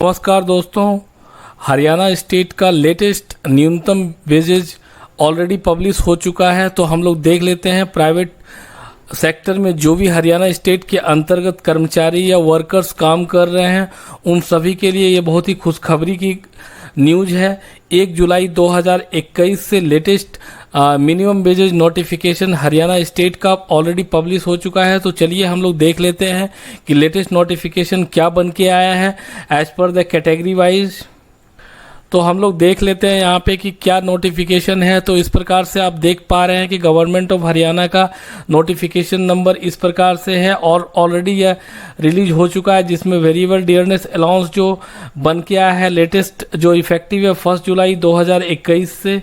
नमस्कार दोस्तों, हरियाणा स्टेट का लेटेस्ट न्यूनतम वेजेज ऑलरेडी पब्लिश हो चुका है। तो हम लोग देख लेते हैं प्राइवेट सेक्टर में जो भी हरियाणा स्टेट के अंतर्गत कर्मचारी या वर्कर्स काम कर रहे हैं उन सभी के लिए ये बहुत ही खुशखबरी की न्यूज़ है। 1 जुलाई 2021 से latest minimum wages notification Haryana state का ऑलरेडी पब्लिश हो चुका है। तो चलिए हम लोग देख लेते हैं कि लेटेस्ट नोटिफिकेशन क्या बन के आया है as per the category wise. तो हम लोग देख लेते हैं यहाँ पे कि क्या नोटिफिकेशन है। तो इस प्रकार से आप देख पा रहे हैं कि गवर्नमेंट ऑफ हरियाणा का नोटिफिकेशन नंबर इस प्रकार से है और ऑलरेडी यह रिलीज हो चुका है, जिसमें वेरिएबल डियरनेस अलाउंस जो बन के आया है लेटेस्ट, जो इफेक्टिव है 1 जुलाई 2021 से।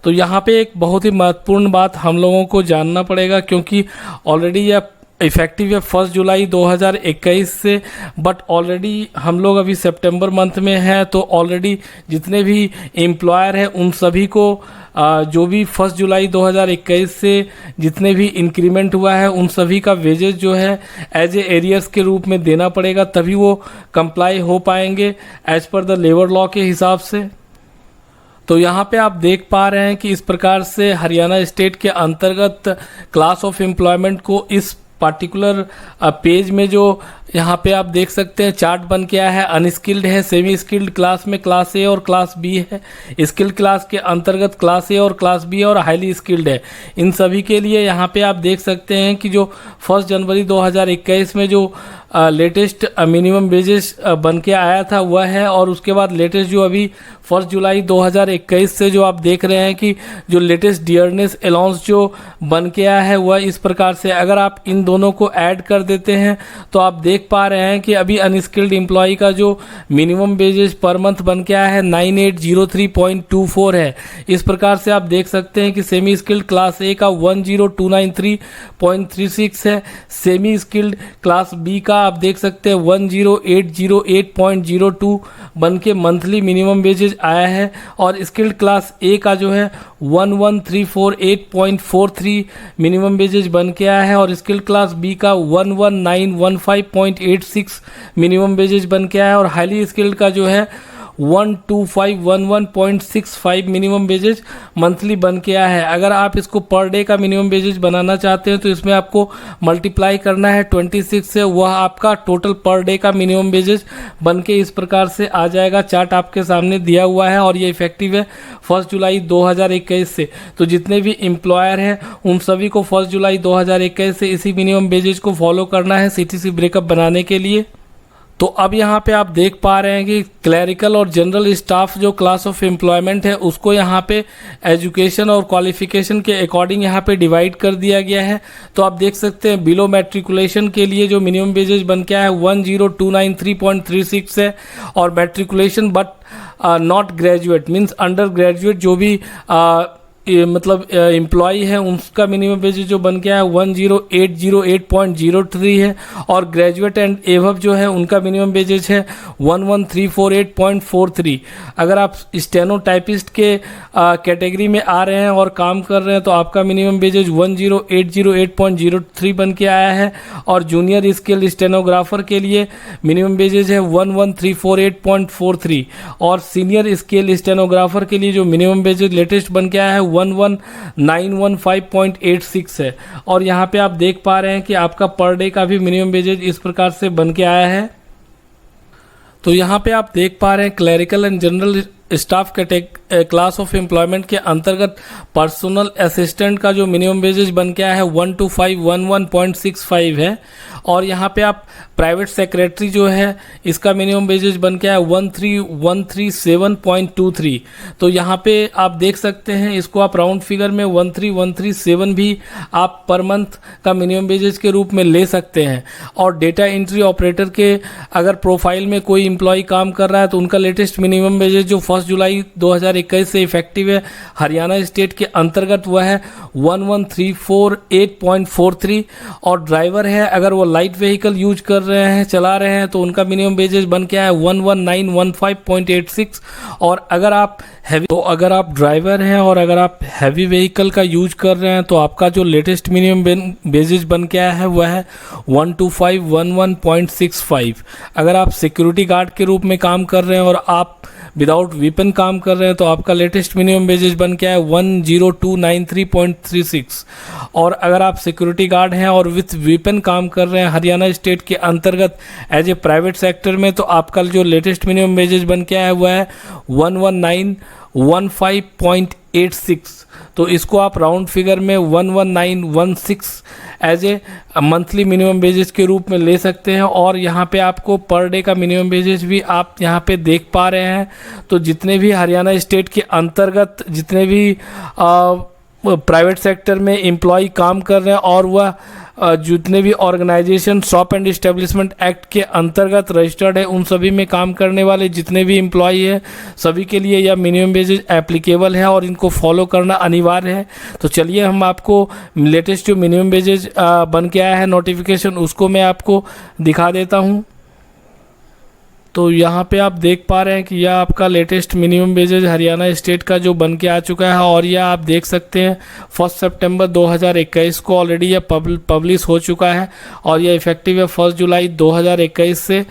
तो यहाँ पे एक बहुत ही महत्वपूर्ण बात हम लोगों को जानना पड़ेगा, क्योंकि ऑलरेडी यह इफेक्टिव है 1 जुलाई 2021 से, बट ऑलरेडी हम लोग अभी सितंबर मंथ में हैं। तो ऑलरेडी जितने भी एम्प्लॉयर हैं उन सभी को जो भी 1 जुलाई 2021 से जितने भी इंक्रीमेंट हुआ है उन सभी का वेजेस जो है एज ए एरियर्स के रूप में देना पड़ेगा, तभी वो कंप्लाई हो पाएंगे as per the labour law के हिसाब से। तो यहाँ पे आप देख पा रहे हैं कि इस प्रकार से हरियाणा स्टेट के अंतर्गत क्लास ऑफ एम्प्लॉयमेंट को इस पार्टिकुलर पेज में जो यहाँ पे आप देख सकते हैं चार्ट बन के आया है। अनस्किल्ड है, सेमी स्किल्ड क्लास में क्लास ए और क्लास बी है, स्किल्ड क्लास के अंतर्गत क्लास ए और क्लास बी है, और हाईली स्किल्ड है। इन सभी के लिए यहाँ पे आप देख सकते हैं कि जो 1 जनवरी 2021 में जो लेटेस्ट मिनिमम वेजेस बन के आया था वह है, और उसके बाद लेटेस्ट जो अभी 1 जुलाई 2021 से जो आप देख रहे हैं कि जो लेटेस्ट डियरनेस अलाउंस जो बन के आया है वह इस प्रकार से। अगर आप इन दोनों को ऐड कर देते हैं तो आप देख पा रहे हैं कि अभी अनस्किल्ड एम्प्लॉय का जो मिनिमम वेजेस पर मंथ बन के आया है 9803.24 है। इस प्रकार से आप देख सकते हैं कि सेमी स्किल्ड क्लास ए का 10293.36 है, सेमी स्किल्ड क्लास बी का आप देख सकते हैं 10808.02 बन के मंथली मिनिमम वेजेज आया है, और स्किल्ड क्लास ए का जो है 11348.43 मिनिमम वेजेज बन के आया है, और स्किल्ड क्लास बी का 11915.86 मिनिमम वेजेज बन के आया है, और हाईली स्किल्ड का जो है 12511.65 मिनिमम वेजेज मंथली बन के आया है। अगर आप इसको पर डे का मिनिमम वेजेज बनाना चाहते हैं तो इसमें आपको मल्टीप्लाई करना है 26 से, वह आपका टोटल पर डे का मिनिमम वेजेज बन के इस प्रकार से आ जाएगा। चार्ट आपके सामने दिया हुआ है और ये इफेक्टिव है 1 जुलाई 2021 से। तो जितने भी एम्प्लॉयर हैं उन सभी को 1 जुलाई 2021 से इसी मिनिमम वेजेज को फॉलो करना है सीटीसी ब्रेकअप बनाने के लिए। तो अब यहाँ पे आप देख पा रहे हैं कि क्लरिकल और जनरल स्टाफ जो क्लास ऑफ एम्प्लॉयमेंट है उसको यहाँ पे एजुकेशन और क्वालिफिकेशन के अकॉर्डिंग यहाँ पे डिवाइड कर दिया गया है। तो आप देख सकते हैं बिलो मैट्रिकुलेशन के लिए जो मिनिमम वेजेज बन के आया है 10293.36 है, और matriculation but not graduate means under graduate जो भी मतलब एम्प्लॉय है उसका मिनिमम वेजेज जो बन गया है 10808.03 है, और ग्रेजुएट एंड एवब जो है उनका मिनिमम वेजेज है 11348.43। अगर आप स्टेनोटाइपिस्ट के कैटेगरी में आ रहे हैं और काम कर रहे हैं तो आपका मिनिमम वेजेज 10808.03 बन के आया है, और जूनियर स्किल स्टेनोग्राफर के लिए मिनिमम वेजेज है 11348.43, और सीनियर स्किल स्टेनोग्राफर के लिए जो मिनिमम वेजेज लेटेस्ट बन के आया है 11915.86 है। और यहाँ पे आप देख पा रहे हैं कि आपका पर डे का भी मिनिमम वेजेज इस प्रकार से बन के आया है। तो यहाँ पे आप देख पा रहे हैं clerical and general staff class of employment के अंतर्गत पर्सनल असिस्टेंट का जो मिनिमम वेजेज बन के आया है 12511.65 है, और यहाँ पे आप प्राइवेट सेक्रेटरी जो है इसका मिनिमम वेजेज बन के आया 13137.23। तो यहाँ पे आप देख सकते हैं, इसको आप राउंड फिगर में 13137 भी आप पर मंथ का मिनिमम वेजेज के रूप में ले सकते हैं। और डेटा एंट्री ऑपरेटर के अगर प्रोफाइल में कोई एम्प्लॉय काम कर रहा है तो उनका लेटेस्ट मिनिमम वेजेज जो 1 जुलाई 2021 2021 से इफेक्टिव है हरियाणा स्टेट के अंतर्गत वह है 11,348.43। और ड्राइवर है अगर वो लाइट व्हीकल यूज कर रहे हैं, चला रहे हैं, तो उनका मिनिमम वेजेज बन के है 11,915.86। और अगर आप ड्राइवर हैं और अगर आप हैवी व्हीकल का यूज कर रहे हैं तो आपका जो लेटेस्ट मिनिमम वेजेज बन के आया है वह है 12511.65। अगर आप सिक्योरिटी गार्ड के रूप में काम कर रहे हैं और आप विदाउट वेपन काम कर रहे हैं तो आपका लेटेस्ट मिनिमम वेजेज बन के आया 10293.36। और अगर आप सिक्योरिटी गार्ड हैं और विथ वेपन काम कर रहे हैं हरियाणा स्टेट के अंतर्गत एज ए प्राइवेट सेक्टर में, तो आपका जो लेटेस्ट मिनिमम वेजेज बन के आया हुआ है 11915.86। तो इसको आप राउंड फिगर में 11916 as a monthly minimum wages के रूप में ले सकते हैं। और यहाँ पे आपको पर डे का मिनिमम वेजेज भी आप यहाँ पे देख पा रहे हैं। तो जितने भी हरियाणा स्टेट के अंतर्गत जितने भी प्राइवेट सेक्टर में एम्प्लॉय काम कर रहे हैं और वह जितने भी organisation shop and establishment act के अंतर्गत रजिस्टर्ड है, उन सभी में काम करने वाले जितने भी एम्प्लॉय हैं सभी के लिए यह मिनिमम वेजेज एप्लीकेबल है और इनको फॉलो करना अनिवार्य है। तो चलिए हम आपको लेटेस्ट जो मिनिमम वेजेज बन के आया है नोटिफिकेशन, उसको मैं आपको दिखा देता हूँ। तो यहाँ पे आप देख पा रहे हैं कि यह आपका latest minimum wages Haryana state का जो बन के आ चुका है। और यह आप देख सकते हैं 1 सितंबर 2021 को ऑलरेडी यह पब्लिश हो चुका है और यह इफेक्टिव है 1 जुलाई 2021 से।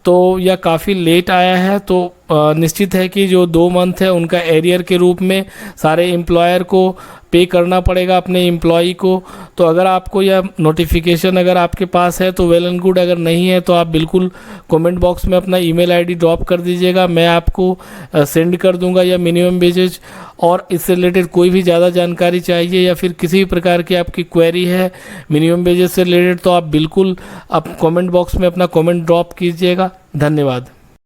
तो यह काफ़ी लेट आया है, तो निश्चित है कि जो 2 मंथ है उनका एरियर के रूप में सारे एम्प्लॉयर को पे करना पड़ेगा अपने एम्प्लॉई को। तो अगर आपको यह नोटिफिकेशन अगर आपके पास है तो वेल एंड गुड, अगर नहीं है तो आप बिल्कुल कमेंट बॉक्स में अपना ईमेल आईडी ड्रॉप कर दीजिएगा, मैं आपको सेंड कर दूंगा यह मिनिमम वेजेज। और इससे रिलेटेड कोई भी ज़्यादा जानकारी चाहिए या फिर किसी भी प्रकार की आपकी क्वेरी है मिनिमम वेजेज से रिलेटेड तो आप बिल्कुल आप कमेंट बॉक्स में अपना कमेंट ड्रॉप कीजिएगा। धन्यवाद।